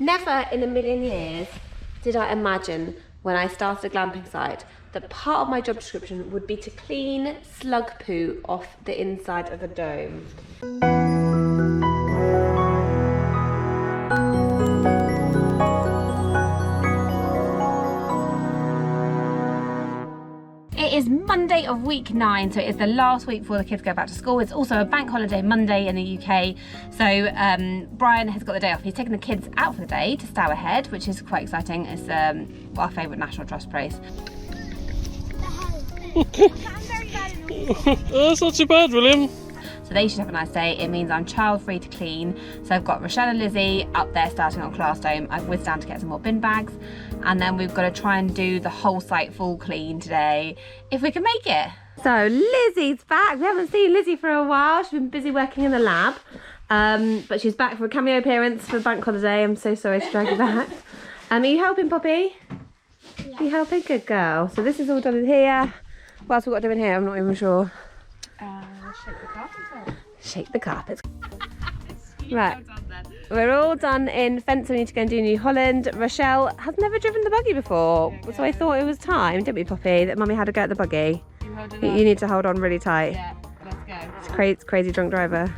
Never in a million years did I imagine when I started a glamping site that part of my job description would be to clean slug poo off the inside of a dome. It is Monday of week 9, so it is the last week before the kids go back to school. It's also a bank holiday Monday in the UK, so Brian has got the day off. He's taking the kids out for the day to Stour Head, which is quite exciting. It's our favourite National Trust place. That's not too bad, William. So they should have a nice day. It means I'm child free to clean. So I've got Rochelle and Lizzie up there starting on class dome. I've whizzed down to get some more bin bags. And then we've got to try and do the whole site full clean today, if we can make it. So Lizzie's back. We haven't seen Lizzie for a while. She's been busy working in the lab. But she's back for a cameo appearance for bank holiday. I'm so sorry to drag you back. Are you helping, Poppy? Yeah. Are you helping? Good girl. So this is all done in here. What else have we got to do in here? I'm not even sure. Shake the carpets. Shake the carpets. Right, we're all done in fence. We need to go and do New Holland. Rochelle has never driven the buggy before, so I thought it was time, didn't we, Poppy, that Mummy had to go at the buggy. You need to hold on really tight. Yeah, let's go. It's crazy drunk driver.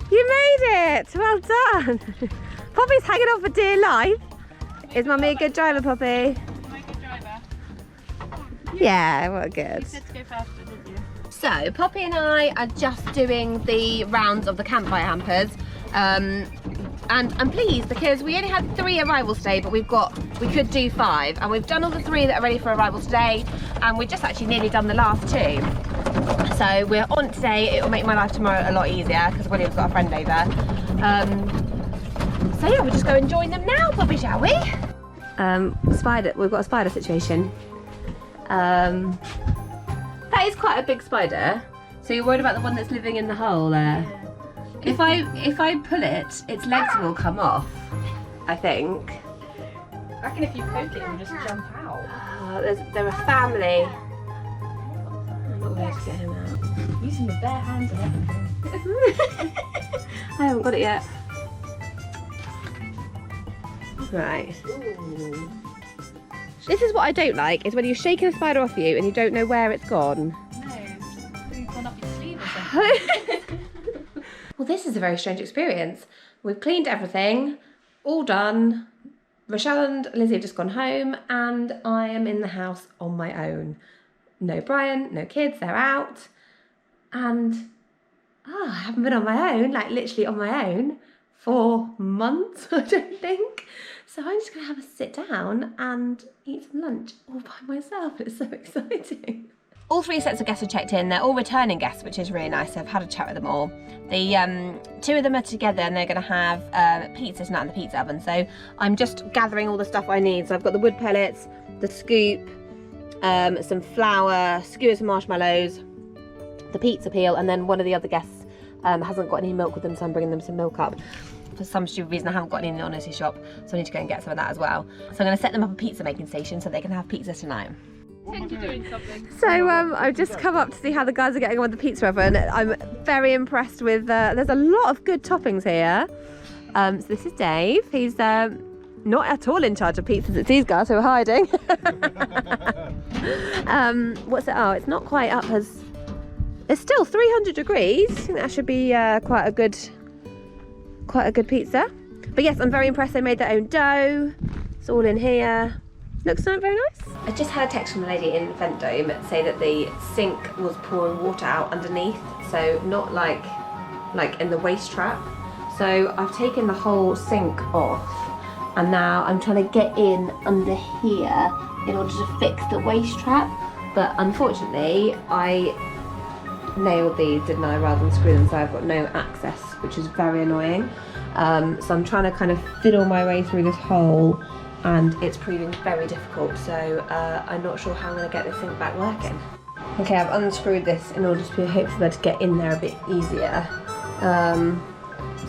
You made it! Well done! Poppy's hanging on for dear life. Is Mummy a good driver, Poppy? Am I a good driver? Yeah, well, good. You said to go faster, didn't you? So, Poppy and I are just doing the rounds of the campfire hampers. And I'm pleased because we only had 3 arrivals today, but we could do 5. And we've done all the 3 that are ready for arrival today. And we've just actually nearly done the last 2. So we're on today. It will make my life tomorrow a lot easier because William's got a friend over. So yeah, we'll just go and join them now, Poppy, shall we? We've got a spider situation. That is quite a big spider. So you're worried about the one that's living in the hole there? If I pull it, its legs will come off, I think. I reckon if you poke it, it'll just jump out. They're a family. I'm not going to get him out. Using your bare hands and everything. I haven't got it yet. Right. Ooh. This is what I don't like, is when you're shaking a spider off you and you don't know where it's gone. No, it's gone up your sleeve or something. Well, this is a very strange experience. We've cleaned everything, all done. Rochelle and Lizzie have just gone home and I am in the house on my own. No Brian, no kids, they're out. And I haven't been on my own, like literally on my own, for months, I don't think. So I'm just gonna have a sit down and eat some lunch all by myself. It's so exciting. All 3 sets of guests are checked in. They're all returning guests, which is really nice. I've had a chat with them all. The 2 of them are together and they're gonna have pizza tonight in the pizza oven. So I'm just gathering all the stuff I need. So I've got the wood pellets, the scoop, some flour, skewers and marshmallows, the pizza peel, and then one of the other guests hasn't got any milk with them, so I'm bringing them some milk up. For some stupid reason I haven't got any in the Honesty shop, so I need to go and get some of that as well. So I'm going to set them up a pizza making station so they can have pizza tonight. I think you're doing something. So I've just come up to see how the guys are getting on with the pizza oven. I'm very impressed with, there's a lot of good toppings here. So this is Dave. He's not at all in charge of pizzas, it's these guys who are hiding. What's it? Oh, it's not quite up as, it's still 300 degrees. I think that should be quite a good pizza. But yes, I'm very impressed they made their own dough. It's all in here. Looks very nice. I just had a text from a lady in Vent Dome say that the sink was pouring water out underneath, so not like in the waste trap. So I've taken the whole sink off and now I'm trying to get in under here in order to fix the waste trap. But unfortunately I nailed these, didn't I, rather than screw them, so I've got no access, which is very annoying. So I'm trying to kind of fiddle my way through this hole and it's proving very difficult, so I'm not sure how I'm going to get this thing back working. Okay, I've unscrewed this in order to be hopefully able to get in there a bit easier.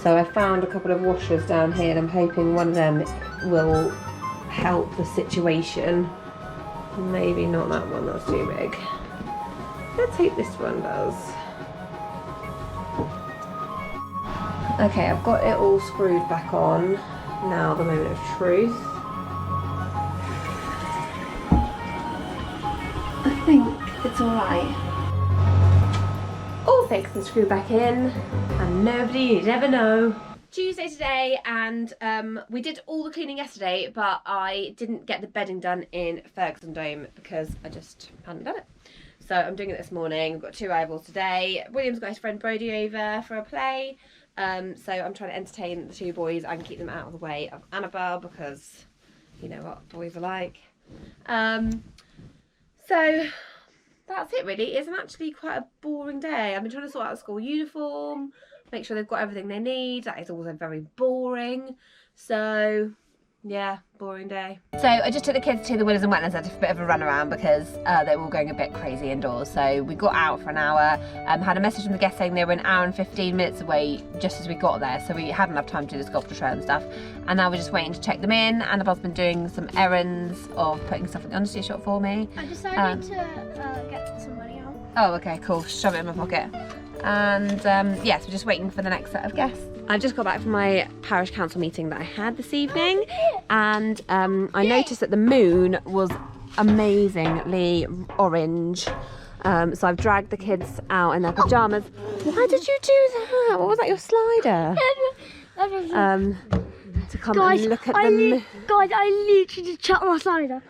So I found a couple of washers down here and I'm hoping one of them will help the situation. Maybe not that one, that's too big. Let's hope this one does. Okay, I've got it all screwed back on. Now the moment of truth. I think it's alright. All fixed and screwed back in, and nobody would ever know. Tuesday today, and we did all the cleaning yesterday, but I didn't get the bedding done in Ferguson Dome because I just hadn't done it. So I'm doing it this morning. We've got 2 arrivals today. William's got his friend Brody over for a play. So I'm trying to entertain the 2 boys and keep them out of the way of Annabelle because you know what boys are like. So that's it really. It's actually quite a boring day. I've been trying to sort out the school uniform, make sure they've got everything they need. That is also very boring. So yeah, boring day. So I just took the kids to the Willers and Wetlands. I did a bit of a run around because they were all going a bit crazy indoors. So we got out for an hour, had a message from the guests saying they were an hour and 15 minutes away just as we got there. So we had enough time to do the sculpture trail and stuff. And now we're just waiting to check them in. Annabelle's been doing some errands of putting stuff in the understeer shop for me. I decided to get some money out. Oh, okay, cool. Shove it in my pocket. And yes, we're just waiting for the next set of guests. I've just got back from my parish council meeting that I had this evening, and I noticed that the moon was amazingly orange. So I've dragged the kids out in their pyjamas. Why did you do that? What was that, your slider? To come and look at them. Guys, I literally just chucked my slider.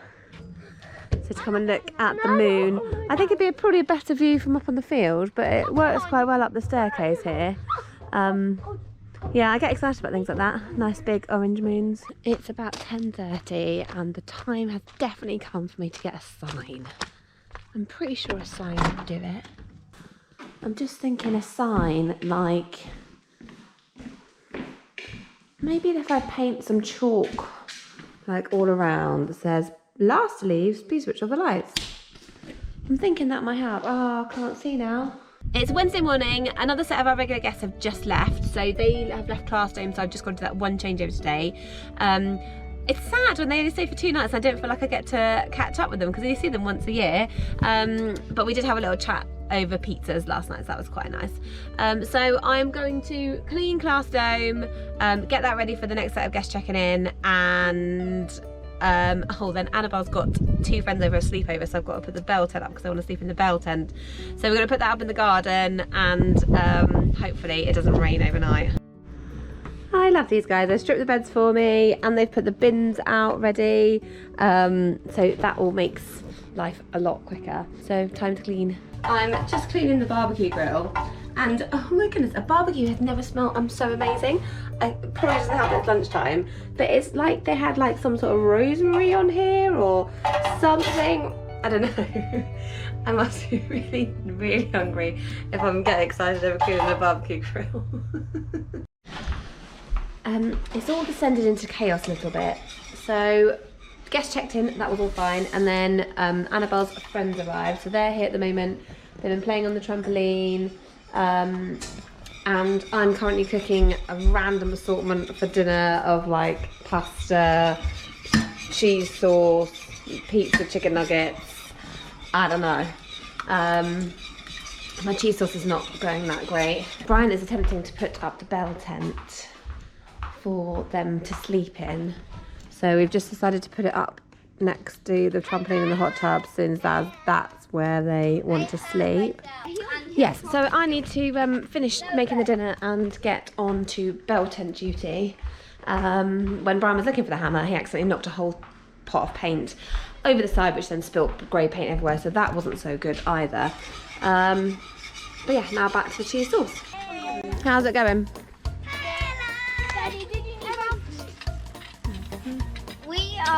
So to come and look at the moon. I think it'd be probably a better view from up on the field, but it works quite well up the staircase here. Yeah, I get excited about things like that. Nice big orange moons. It's about 10:30 and the time has definitely come for me to get a sign. I'm pretty sure a sign would do it. I'm just thinking a sign like, maybe if I paint some chalk like all around that says, "Last leaves, please switch off the lights." I'm thinking that might help. Oh, I can't see now. It's Wednesday morning. Another set of our regular guests have just left. So they have left Class Dome, so I've just gone to that one changeover today. It's sad when they only stay for 2 nights and I don't feel like I get to catch up with them because I see them once a year. But we did have a little chat over pizzas last night, so that was quite nice. So I'm going to clean Class Dome, get that ready for the next set of guests checking in, and then Annabelle's got 2 friends over a sleepover, so I've got to put the bell tent up because I want to sleep in the bell tent. So we're going to put that up in the garden, and hopefully it doesn't rain overnight. I love these guys. They stripped the beds for me and they've put the bins out ready, so that all makes life a lot quicker. So time to clean. I'm just cleaning the barbecue grill, and oh my goodness, a barbecue has never smelled so amazing. It probably doesn't help it's lunchtime, but it's like they had like some sort of rosemary on here or something. I don't know. I must be really, really hungry if I'm getting excited over cleaning the barbecue grill. It's all descended into chaos a little bit. So guests checked in, that was all fine, and then Annabelle's friends arrived, so they're here at the moment. They've been playing on the trampoline, and I'm currently cooking a random assortment for dinner of like pasta, cheese sauce, pizza, chicken nuggets. I don't know. My cheese sauce is not going that great. Brian is attempting to put up the bell tent for them to sleep in. So we've just decided to put it up next to the trampoline and the hot tub, since that's where they want to sleep. Yes, so I need to finish making the dinner and get on to bell tent duty. When Brian was looking for the hammer, he accidentally knocked a whole pot of paint over the side, which then spilt grey paint everywhere, so that wasn't so good either. But yeah, now back to the cheese sauce. How's it going?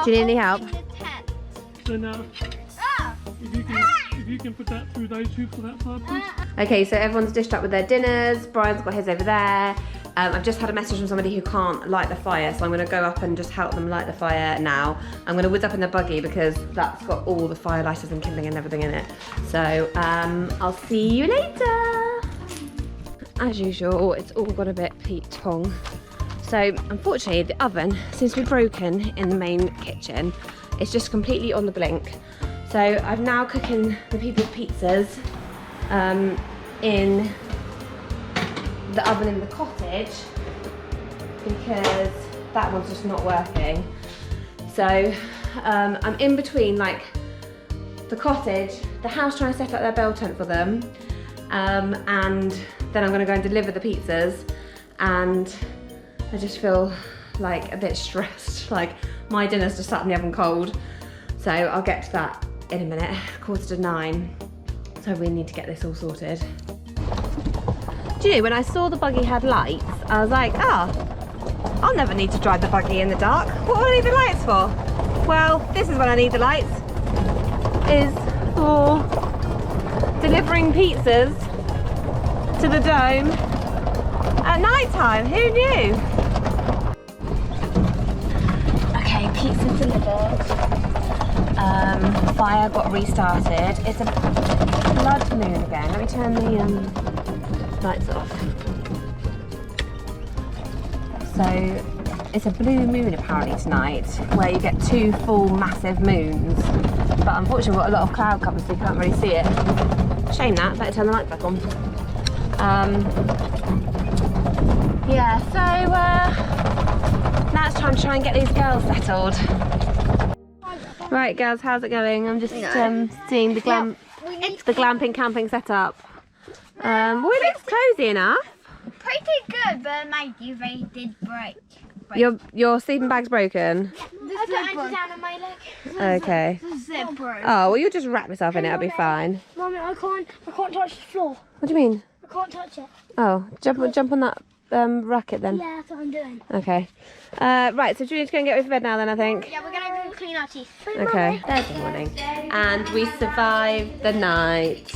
Do you need any help? So now, if you can put that through those hoops for that side, please. Okay, so everyone's dished up with their dinners. Brian's got his over there. I've just had a message from somebody who can't light the fire, so I'm going to go up and just help them light the fire now. I'm going to whiz up in the buggy because that's got all the fire lighters and kindling and everything in it. So I'll see you later. As usual, it's all got a bit peat-pong. So unfortunately the oven seems to be broken in the main kitchen. It's just completely on the blink. So I'm now cooking the people's pizzas in the oven in the cottage, because that one's just not working. So I'm in between like the cottage, the house trying to set up their bell tent for them, and then I'm gonna go and deliver the pizzas, and I just feel like a bit stressed. Like my dinner's just sat in the oven cold. So I'll get to that in a minute, 9:15. So we need to get this all sorted. Do you know, when I saw the buggy had lights, I was like, I'll never need to drive the buggy in the dark. What do I need the lights for? Well, this is when I need the lights, is for delivering pizzas to the dome at night time. Who knew? Okay, pizza delivered. Fire got restarted. It's a blood moon again. Let me turn the lights off. So it's a blue moon apparently tonight, where you get 2 full massive moons. But unfortunately we've got a lot of cloud cover, so you can't really see it. Shame that. Better turn the lights back on. Yeah. So now it's time to try and get these girls settled. Right, girls, how's it going? I'm just seeing the glamping camping setup. Well, it looks cosy enough. Pretty good, but my duvet did break. Your sleeping bag's broken? I got down on my leg. Okay. The zip broke. Oh, well, you'll just wrap yourself in it, it'll be fine. Mommy, I can't touch the floor. What do you mean? I can't touch it. Oh, jump on that racket then. Yeah, that's what I'm doing. Okay. Right, so do you need to go and get ready for bed now then, I think? Yeah, we're gonna go clean our teeth. Okay, Thursday morning. And we survived the night.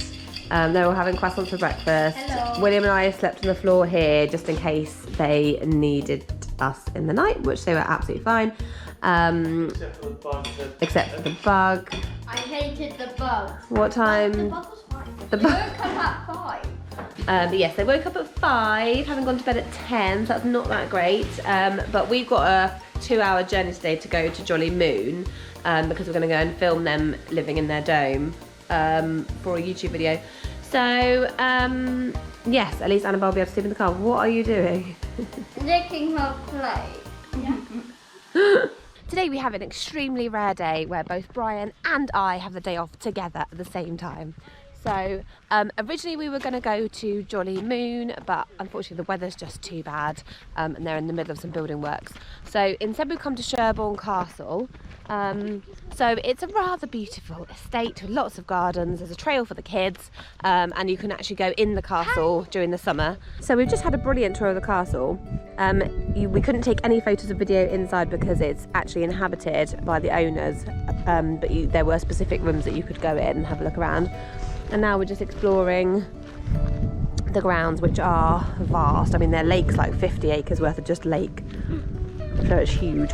They were having croissants for breakfast. Hello. William and I slept on the floor here just in case they needed us in the night, which they were absolutely fine. Except for the bug. I hated the bugs. What time? The bug was fine. The They bug. woke up at 5. But yes, they woke up at 5, having gone to bed at 10, so that's not that great. But we've got a 2-hour journey today to go to Jolly Moon, because we're going to go and film them living in their dome for a YouTube video. So, yes, at least Annabelle will be able to sleep in the car. What are you doing? Licking her plate. Today we have an extremely rare day where both Brian and I have the day off together at the same time. So originally we were going to go to Jolly Moon, but unfortunately the weather's just too bad, and they're in the middle of some building works. So instead we've come to Sherbourne Castle. So it's a rather beautiful estate with lots of gardens. There's a trail for the kids, and you can actually go in the castle during the summer. So we've just had a brilliant tour of the castle. We couldn't take any photos or video inside because it's actually inhabited by the owners, but there were specific rooms that you could go in and have a look around. And now we're just exploring the grounds, which are vast. I mean, their lake's like 50 acres worth of just lake, so it's huge.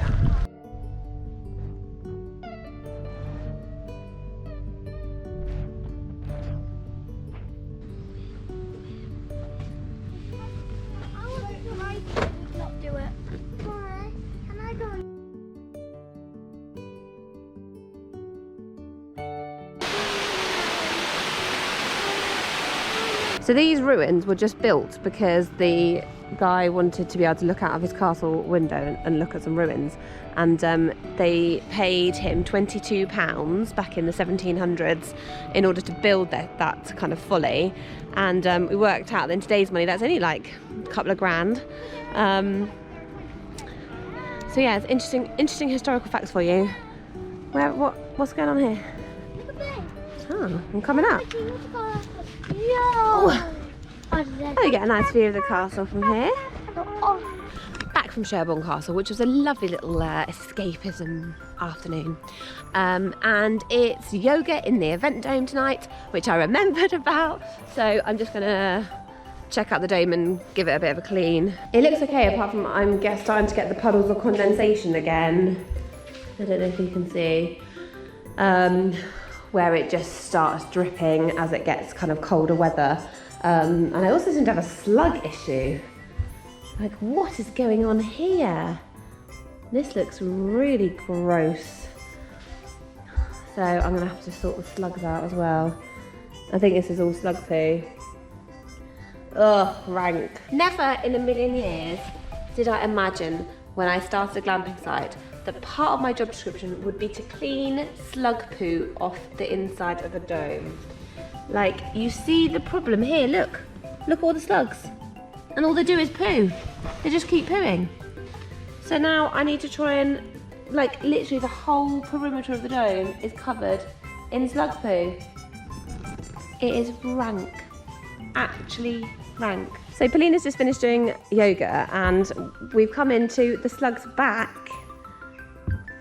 Not do it. Can I go? So these ruins were just built because the guy wanted to be able to look out of his castle window and look at some ruins, and they paid him £22 back in the 1700s in order to build that kind of fully, and we worked out that in today's money that's only like a couple of grand. So yeah, it's interesting historical facts for you. What's going on here? Look at this. Oh, I'm coming up. Yo! Oh, you get a nice view of the castle from here. Back from Sherbourne Castle, which was a lovely little escapism afternoon. And it's yoga in the event dome tonight, which I remembered about. So I'm just gonna check out the dome and give it a bit of a clean. It looks okay, apart from I'm starting to get the puddles of condensation again. I don't know if you can see. Where it just starts dripping as it gets kind of colder weather. And I also seem to have a slug issue. Like, what is going on here? This looks really gross. So I'm gonna have to sort the slugs out as well. I think this is all slug poo. Ugh, rank. Never in a million years did I imagine when I started a glamping site that part of my job description would be to clean slug poo off the inside of a dome. Like, you see the problem here, look at all the slugs. And all they do is poo. They just keep pooing. So now I need to try and, like, literally the whole perimeter of the dome is covered in slug poo. It is rank, actually rank. So Paulina's just finished doing yoga and we've come into the slug's back.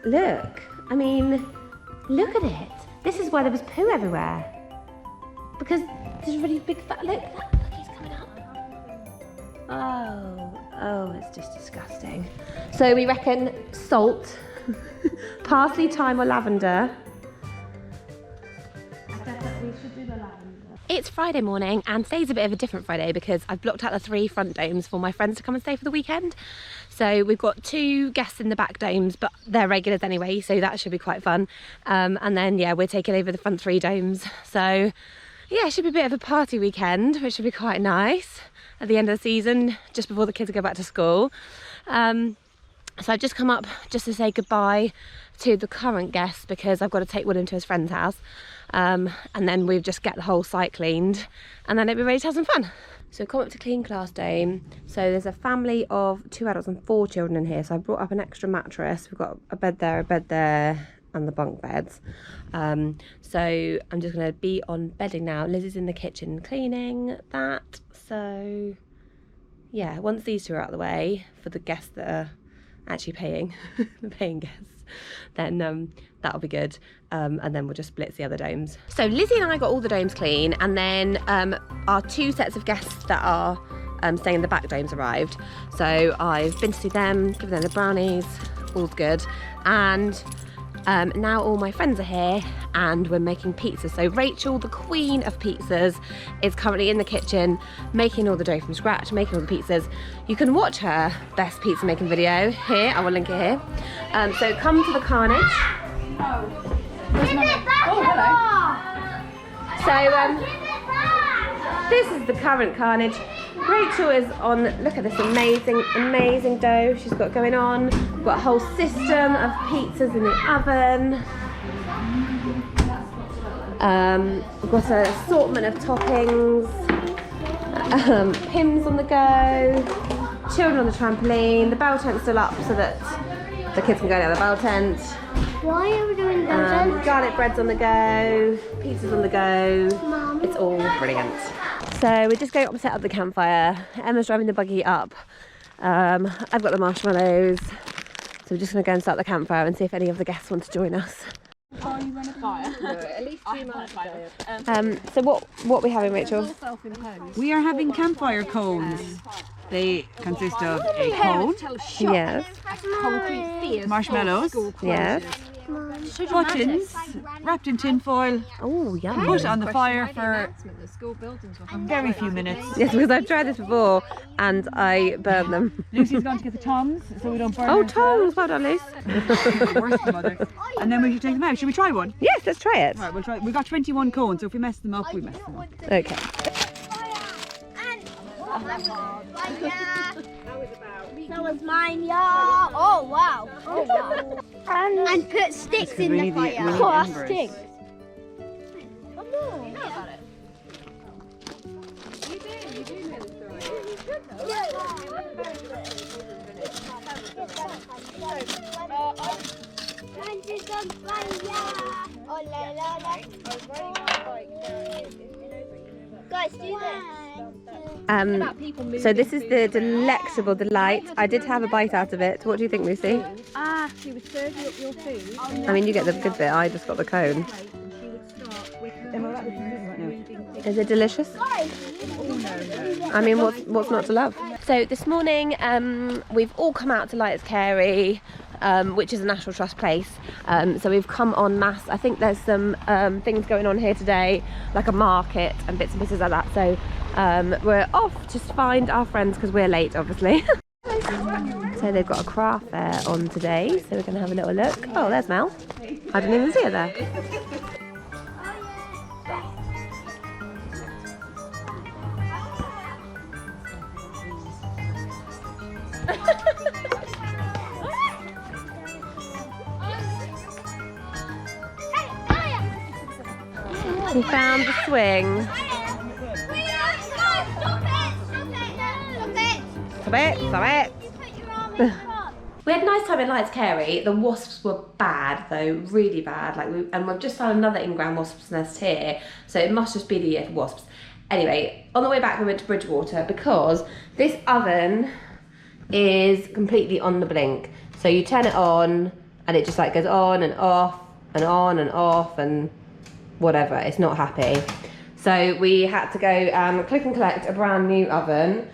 Look, I mean, look at it. This is why there was poo everywhere. Because there's a really big fat, look, he's coming up. Oh, it's just disgusting. So we reckon salt, parsley, thyme or lavender. We should do the lavender. It's Friday morning and today's a bit of a different Friday because I've blocked out the 3 front domes for my friends to come and stay for the weekend. So we've got 2 guests in the back domes, but they're regulars anyway, so that should be quite fun. And then, yeah, we're taking over the front 3 domes. So, yeah, it should be a bit of a party weekend, which should be quite nice at the end of the season, just before the kids go back to school. So I've just come up just to say goodbye to the current guests because I've got to take William to his friend's house. And then we've just get the whole site cleaned and then it'll be ready to have some fun. So come up to clean class dome. So there's a family of 2 adults and 4 children in here. So I brought up an extra mattress. We've got a bed there and the bunk beds. So I'm just gonna be on bedding now. Lizzie's in the kitchen cleaning that. So yeah, once these 2 are out of the way for the guests that are actually paying, the paying guests, then that'll be good. And then we'll just blitz the other domes. So Lizzie and I got all the domes clean, and then our 2 sets of guests that are staying in the back domes arrived. So I've been to see them, given them the brownies, all's good. And now all my friends are here and we're making pizza. So Rachel, the queen of pizzas, is currently in the kitchen making all the dough from scratch, making all the pizzas. You can watch her best pizza making video here. I will link it here. So come to the carnage. So this is the current carnage. Rachel is on, look at this amazing dough she's got going on. We've got a whole system of pizzas in the oven. We've got an assortment of toppings, Pims on the go, children on the trampoline, the bell tent's still up so that the kids can go down the bell tent. Why are we doing that? Garlic bread's on the go, pizzas on the go. Mum. It's all brilliant. So we're just going up to set up the campfire. Emma's driving the buggy up. I've got the marshmallows. So we're just going to go and start the campfire and see if any of the guests want to join us. So what are we having, Rachel? We are having campfire cones. They consist of a cone, Yes. marshmallows, Yes. buttons wrapped in tin foil, Oh, yum. put on the fire for a very few minutes. Yes, because I've tried this before and I burned them. Lucy's going to get the tongs so we don't burn Oh, ourselves. tongs! Well done, Luce. Worst mother. And then we should take them out. Should we try one? Yes, let's try it. Right, we'll try. We've got 21 cones, so if we mess them up, we mess them up. Okay. That was mine, yeah. Oh wow. Oh wow. And put sticks in we the need fire. we need Oh, embers. sticks. Guys, do this. So this is the delectable delight. I did have a bite out of it. What do you think, Lucy? She would serve you up your food. I mean, you get the good bit. I just got the cone. Is it delicious? I mean, what's not to love? So this morning, we've all come out to Lytes Cary, which is a National Trust place. So we've come en masse. I think there's some things going on here today, like a market and bits and pieces like that. So we're off to find our friends because we're late, obviously. So they've got a craft fair on today, so we're going to have a little look. Oh, there's Mel. I didn't even see her there. We found the swing. Stop it. We had a nice time in Lytes Cary. The wasps were bad though, really bad. And we've just found another in-ground wasp's nest here, so it must just be the year for wasps. Anyway, on the way back we went to Bridgewater because this oven is completely on the blink. So you turn it on and it just like goes on and off and on and off and whatever. It's not happy. So we had to go click and collect a brand new oven.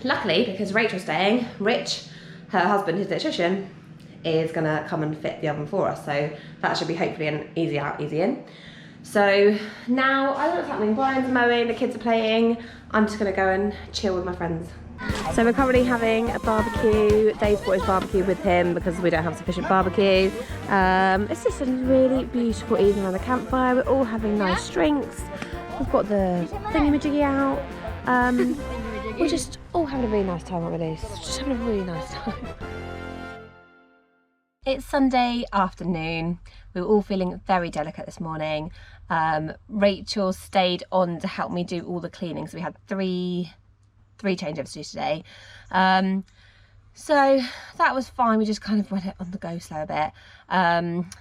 Luckily, because Rachel's staying, Rich, her husband, his electrician, is gonna come and fit the oven for us. So that should be hopefully an easy out, easy in. So now, I don't know what's happening. Brian's mowing, the kids are playing. I'm just gonna go and chill with my friends. So we're currently having a barbecue. Dave's brought his barbecue with him because we don't have sufficient barbecue. It's just a really beautiful evening around the campfire. We're all having nice drinks. We've got the thingamajiggy out. We're just all having a really nice time, aren't we, Luce? Just having a really nice time. It's Sunday afternoon. We were all feeling very delicate this morning. Rachel stayed on to help me do all the cleaning, so we had three changeovers to do today. So that was fine. We just kind of went on the go slow a bit.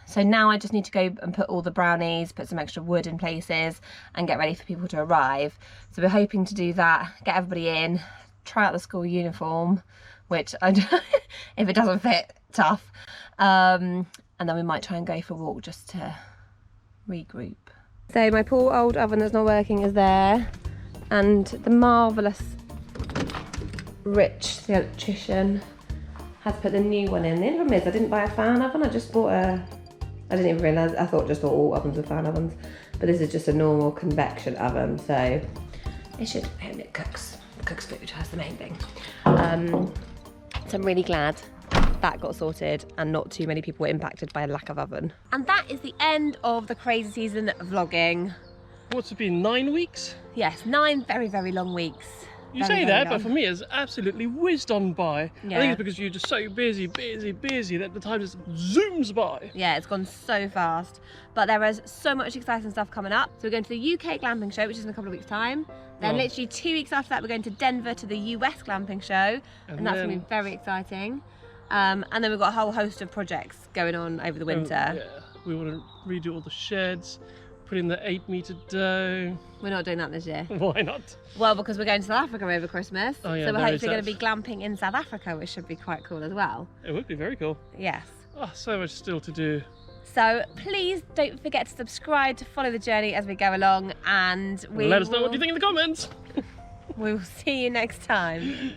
So now I just need to go and put all the brownies, put some extra wood in places and get ready for people to arrive. So we're hoping to do that, get everybody in, try out the school uniform, which if it doesn't fit, tough. And then we might try and go for a walk just to regroup. So my poor old oven that's not working is there, and the marvellous Rich, the electrician, has put the new one in. The problem is I didn't buy a fan oven, I just bought I didn't even realise, I thought all ovens were fan ovens, but this is just a normal convection oven, so it cooks food, that's the main thing. So I'm really glad that got sorted and not too many people were impacted by a lack of oven. And that is the end of the crazy season of vlogging. What's it been, 9 weeks? Yes, 9 very, very long weeks. You say that, but for me it's absolutely whizzed on by. Yeah. I think it's because you're just so busy that the time just zooms by. Yeah, it's gone so fast. But there is so much exciting stuff coming up. So we're going to the UK Glamping show, which is in a couple of weeks' time. Then literally 2 weeks after that, we're going to Denver to the US Glamping show. And that's going to be very exciting. And then we've got a whole host of projects going on over the winter. Yeah, we want to redo all the sheds, put in the 8-metre dough. We're not doing that this year. Why not? Well, because we're going to South Africa over Christmas. Oh, yeah, so we're there hopefully is going to be glamping in South Africa, which should be quite cool as well. It would be very cool. Yes. Oh, so much still to do. So please don't forget to subscribe to follow the journey as we go along, and Let us know what you think in the comments. We'll see you next time.